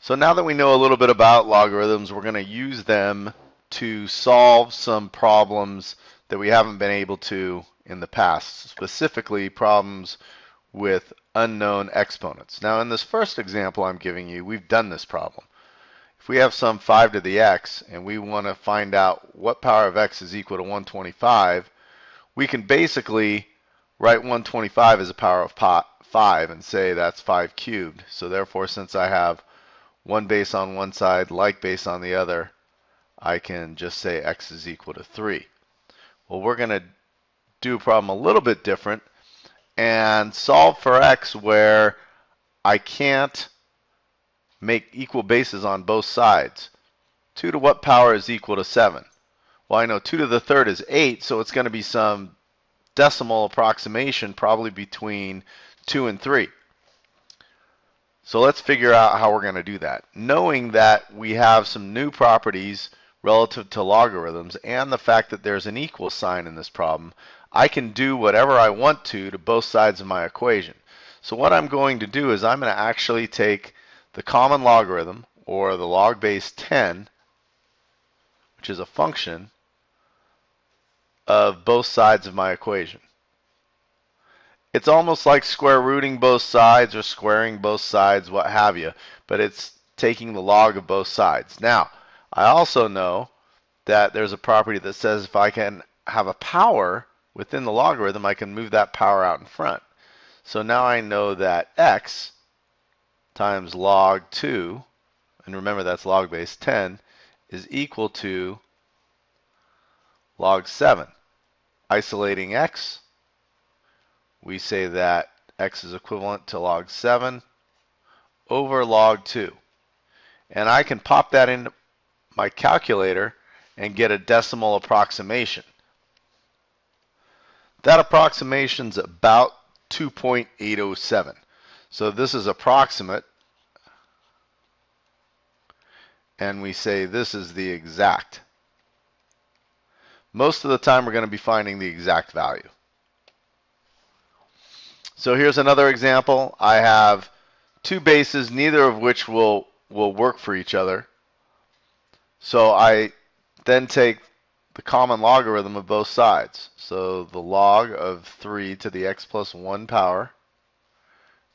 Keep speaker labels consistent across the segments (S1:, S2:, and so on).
S1: So now that we know a little bit about logarithms, we're going to use them to solve some problems that we haven't been able to in the past, specifically problems with unknown exponents. Now in this first example I'm giving you, we've done this problem. If we have some 5 to the x and we want to find out what power of x is equal to 125, we can basically write 125 as a power of 5 and say that's 5 cubed. So therefore, since I have one base on one side, like base on the other, I can just say x is equal to 3. Well, we're going to do a problem a little bit different and solve for x where I can't make equal bases on both sides. 2 to what power is equal to 7? Well, I know 2 to the third is 8, so it's going to be some decimal approximation, probably between 2 and 3. So let's figure out how we're going to do that. Knowing that we have some new properties relative to logarithms and the fact that there's an equal sign in this problem, I can do whatever I want to both sides of my equation. So what I'm going to do is I'm going to actually take the common logarithm, or the log base 10, which is a function of both sides of my equation. It's almost like square rooting both sides or squaring both sides, what have you, but it's taking the log of both sides. Now, I also know that there's a property that says if I can have a power within the logarithm, I can move that power out in front. So now I know that x times log 2, and remember that's log base 10, is equal to log 7. Isolating x, we say that x is equivalent to log 7 over log 2. And I can pop that into my calculator and get a decimal approximation. That approximation's about 2.807. So this is approximate, and we say this is the exact. Most of the time we're going to be finding the exact value. So here's another example. I have two bases, neither of which will work for each other. So I then take the common logarithm of both sides. So the log of 3 to the x plus 1 power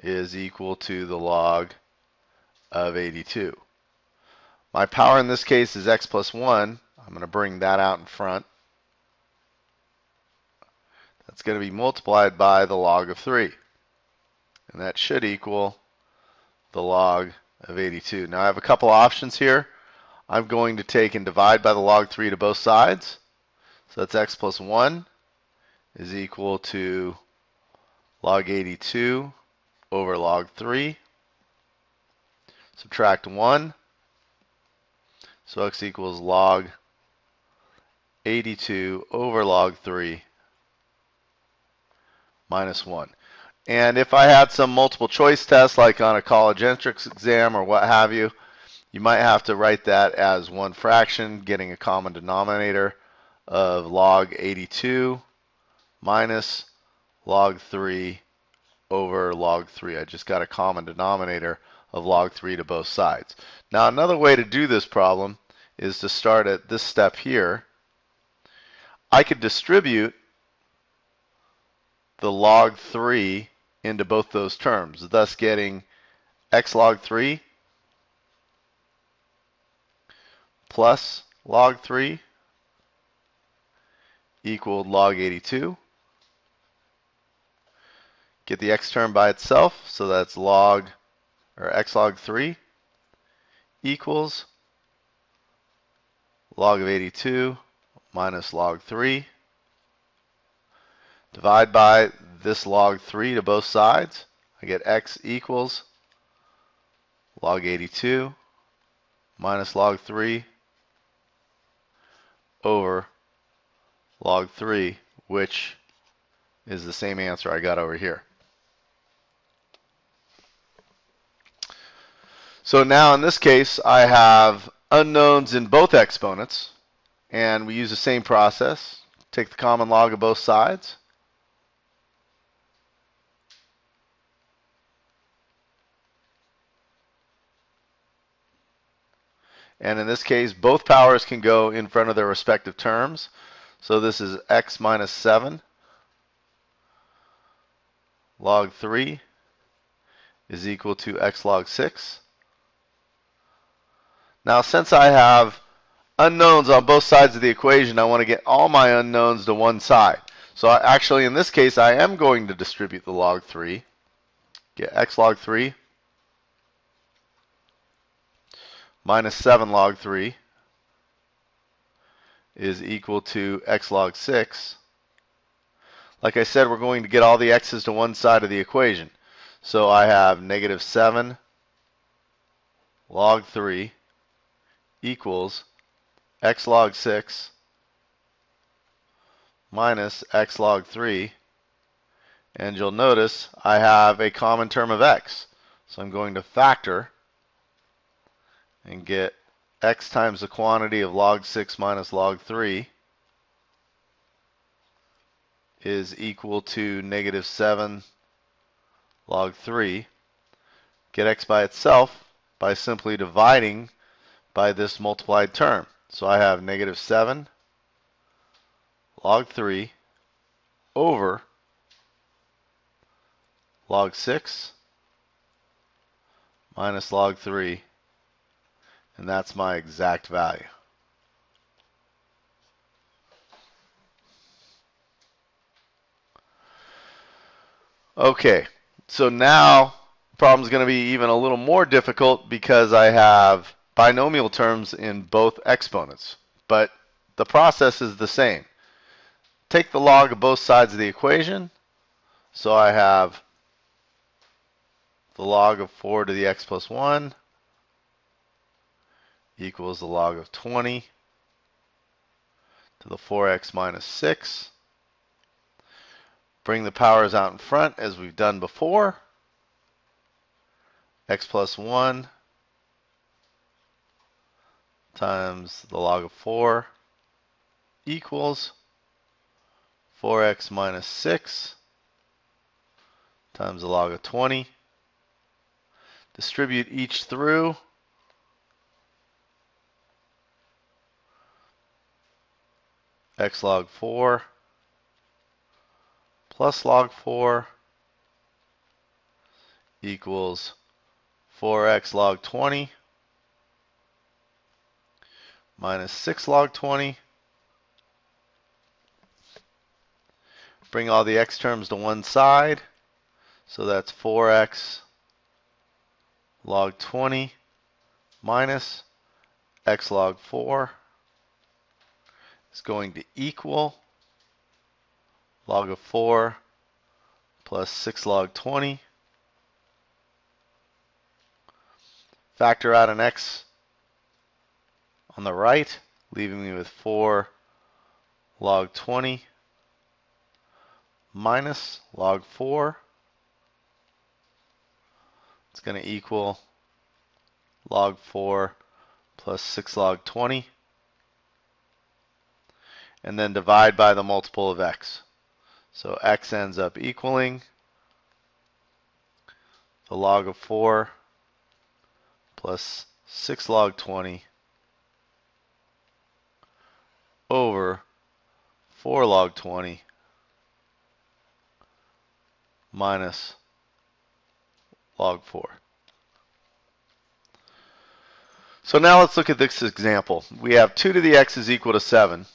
S1: is equal to the log of 82. My power in this case is x plus 1. I'm going to bring that out in front. That's going to be multiplied by the log of 3. And that should equal the log of 82. Now I have a couple options here. I'm going to take and divide by the log 3 to both sides. So that's x plus 1 is equal to log 82 over log 3. Subtract 1. So x equals log 82 over log 3 minus 1. And if I had some multiple choice test, like on a college entrance exam or what have you, you might have to write that as one fraction, getting a common denominator of log 82 minus log 3 over log 3. I just got a common denominator of log 3 to both sides. Now another way to do this problem is to start at this step here. I could distribute the log 3 into both those terms, thus getting x log 3 plus log 3 equaled log 82. Get the x term by itself, so that's log, or x log 3 equals log of 82 minus log 3. Divide by this log 3 to both sides. I get x equals log 82 minus log 3 over log 3, which is the same answer I got over here. So now in this case, I have unknowns in both exponents, and we use the same process. Take the common log of both sides. And in this case, both powers can go in front of their respective terms. So this is x minus 7 log 3 is equal to x log 6. Now, since I have unknowns on both sides of the equation, I want to get all my unknowns to one side. So actually, in this case, I am going to distribute the log 3. Get x log 3 minus 7 log 3 is equal to x log 6. Like I said, we're going to get all the x's to one side of the equation. So I have negative 7 log 3 equals x log 6 minus x log 3. And you'll notice I have a common term of x. So I'm going to factor and get x times the quantity of log 6 minus log 3 is equal to negative 7 log 3. Get x by itself by simply dividing by this multiplied term. So I have negative 7 log 3 over log 6 minus log 3, and that's my exact value. Okay, so now the problem is going to be even a little more difficult because I have binomial terms in both exponents, but the process is the same. Take the log of both sides of the equation, so I have the log of 4 to the x plus 1 equals the log of 20 to the 4x minus 6. Bring the powers out in front as we've done before. X plus 1 times the log of 4 equals 4x minus 6 times the log of 20. Distribute each through. X log 4 plus log 4 equals 4x log 20 minus 6 log 20. Bring all the x terms to one side. So that's 4x log 20 minus x log 4 is going to equal log of 4 plus 6 log 20. Factor out an x on the right, leaving me with 4 log 20 minus log 4. It's going to equal log 4 plus 6 log 20. And then divide by the multiple of x. So x ends up equaling the log of 4 plus 6 log 20 over 4 log 20 minus log 4. So now let's look at this example. We have 2 to the x is equal to 7.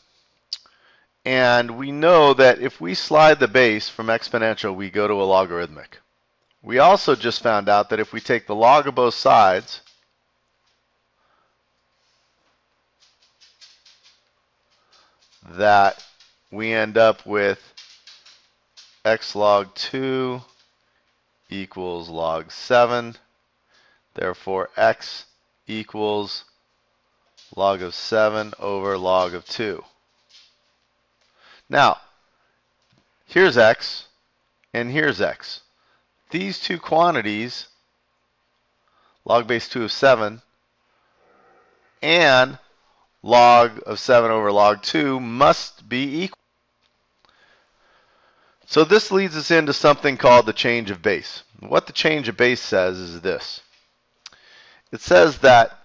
S1: And we know that if we slide the base from exponential, we go to a logarithmic. We also just found out that if we take the log of both sides, that we end up with x log 2 equals log 7. Therefore, x equals log of 7 over log of 2. Now, here's x, and here's x. These two quantities, log base 2 of 7 and log of 7 over log 2, must be equal. So this leads us into something called the change of base. What the change of base says is this. It says that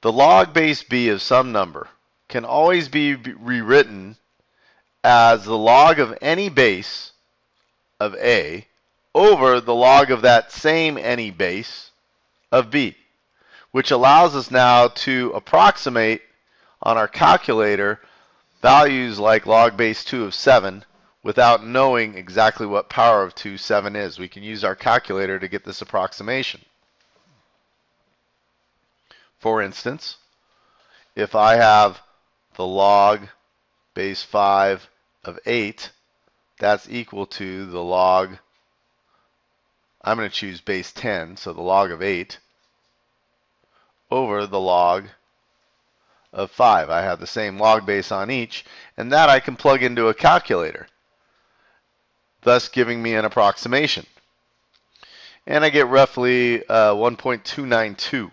S1: The log base b of some number can always be rewritten as the log of any base of a over the log of that same any base of b, which allows us now to approximate on our calculator values like log base 2 of 7 without knowing exactly what power of 2 7 is. We can use our calculator to get this approximation. For instance, if I have the log base 5 of 8, that's equal to the log, I'm going to choose base 10, so the log of 8, over the log of 5. I have the same log base on each, and that I can plug into a calculator, thus giving me an approximation. And I get roughly 1.292.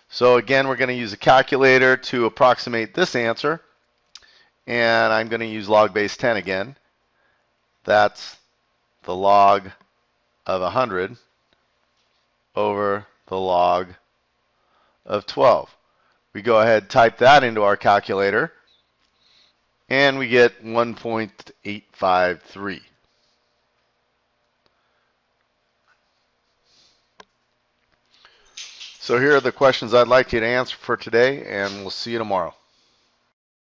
S1: So again, we're going to use a calculator to approximate this answer, and I'm going to use log base 10 again. That's the log of 100 over the log of 12. We go ahead, type that into our calculator, and we get 1.853. So here are the questions I'd like you to answer for today, and we'll see you tomorrow.